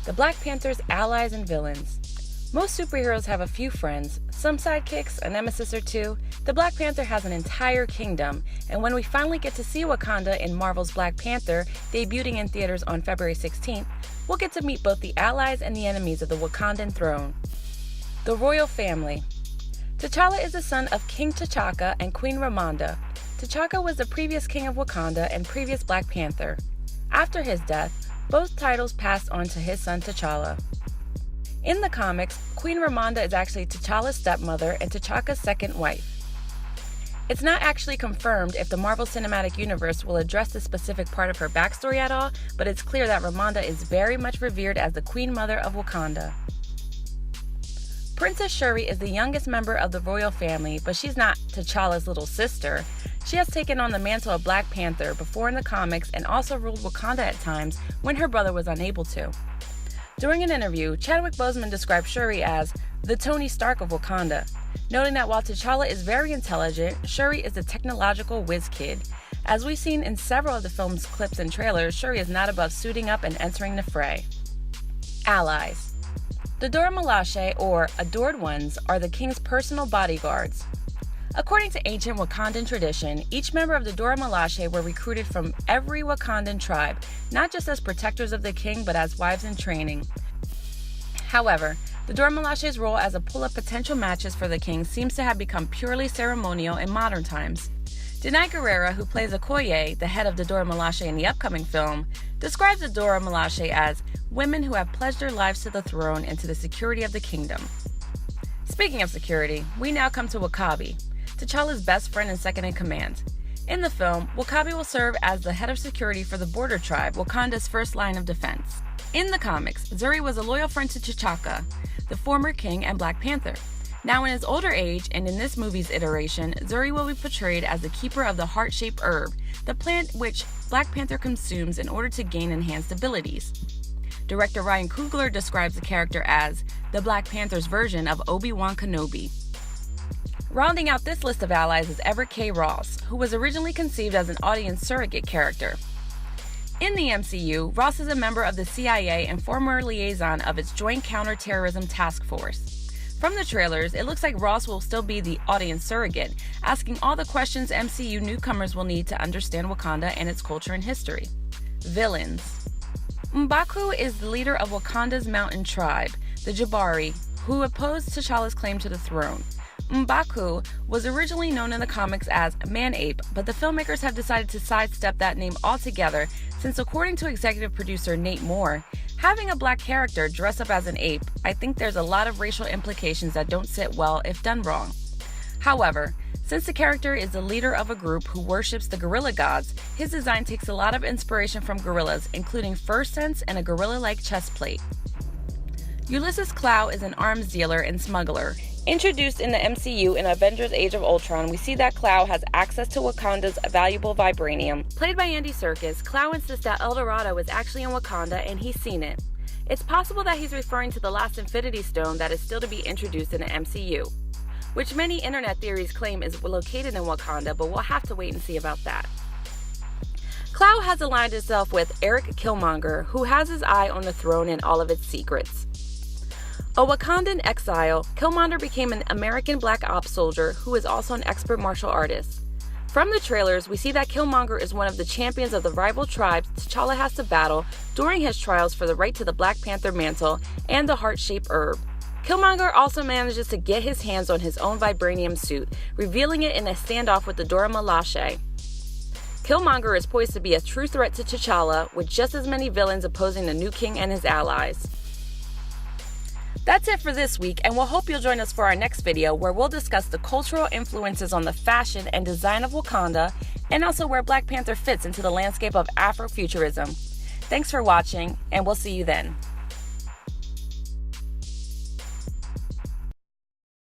the Black Panther's allies and villains. Most superheroes have a few friends, some sidekicks, a nemesis or two. The Black Panther has an entire kingdom, and when we finally get to see Wakanda in Marvel's Black Panther, debuting in theaters on February 16th, we'll get to meet both the allies and the enemies of the Wakandan throne. The royal family. T'Challa is the son of King T'Chaka and Queen Ramonda. T'Chaka was the previous king of Wakanda and previous Black Panther. After his death, both titles passed on to his son T'Challa. In the comics, Queen Ramonda is actually T'Challa's stepmother and T'Chaka's second wife. It's not actually confirmed if the Marvel Cinematic Universe will address this specific part of her backstory at all, but it's clear that Ramonda is very much revered as the Queen Mother of Wakanda. Princess Shuri is the youngest member of the royal family, but she's not T'Challa's little sister. She has taken on the mantle of Black Panther before in the comics and also ruled Wakanda at times when her brother was unable to. During an interview, Chadwick Boseman described Shuri as the Tony Stark of Wakanda, noting that while T'Challa is very intelligent, Shuri is a technological whiz kid. As we've seen in several of the film's clips and trailers, Shuri is not above suiting up and entering the fray. Allies. The Dora Milaje, or Adored Ones, are the king's personal bodyguards. According to ancient Wakandan tradition, each member of the Dora Milaje were recruited from every Wakandan tribe, not just as protectors of the king, but as wives in training. However, the Dora Milaje's role as a pool of potential matches for the king seems to have become purely ceremonial in modern times. Denai Guerrera, who plays Okoye, the head of the Dora Milaje in the upcoming film, describes the Dora Milaje as women who have pledged their lives to the throne and to the security of the kingdom. Speaking of security, we now come to W'Kabi, T'Challa's best friend and second in command. In the film, W'Kabi will serve as the head of security for the border tribe, Wakanda's first line of defense. In the comics, Zuri was a loyal friend to T'Chaka, the former king and Black Panther. Now in his older age, and in this movie's iteration, Zuri will be portrayed as the keeper of the heart-shaped herb, the plant which Black Panther consumes in order to gain enhanced abilities. Director Ryan Coogler describes the character as the Black Panther's version of Obi-Wan Kenobi. Rounding out this list of allies is Everett K. Ross, who was originally conceived as an audience surrogate character. In the MCU, Ross is a member of the CIA and former liaison of its Joint Counterterrorism Task Force. From the trailers, it looks like Ross will still be the audience surrogate, asking all the questions MCU newcomers will need to understand Wakanda and its culture and history. Villains. M'Baku is the leader of Wakanda's mountain tribe, the Jabari, who opposed T'Challa's claim to the throne. M'Baku was originally known in the comics as Man-Ape, but the filmmakers have decided to sidestep that name altogether since, according to executive producer Nate Moore, having a black character dress up as an ape, I think there's a lot of racial implications that don't sit well if done wrong. However, since the character is the leader of a group who worships the gorilla gods, his design takes a lot of inspiration from gorillas, including fur scents and a gorilla-like chest plate. Ulysses Klaue is an arms dealer and smuggler. Introduced in the MCU in Avengers Age of Ultron, we see that Klaue has access to Wakanda's valuable vibranium. Played by Andy Serkis, Klaue insists that El Dorado is actually in Wakanda and he's seen it. It's possible that he's referring to the last Infinity Stone that is still to be introduced in the MCU, which many internet theories claim is located in Wakanda, but we'll have to wait and see about that. Klaue has aligned himself with Eric Killmonger, who has his eye on the throne and all of its secrets. A Wakandan exile, Killmonger became an American Black Ops soldier who is also an expert martial artist. From the trailers, we see that Killmonger is one of the champions of the rival tribes T'Challa has to battle during his trials for the right to the Black Panther mantle and the heart-shaped herb. Killmonger also manages to get his hands on his own vibranium suit, revealing it in a standoff with the Dora Milaje. Killmonger is poised to be a true threat to T'Challa, with just as many villains opposing the new king and his allies. That's it for this week, and we'll hope you'll join us for our next video where we'll discuss the cultural influences on the fashion and design of Wakanda, and also where Black Panther fits into the landscape of Afrofuturism. Thanks for watching, and we'll see you then.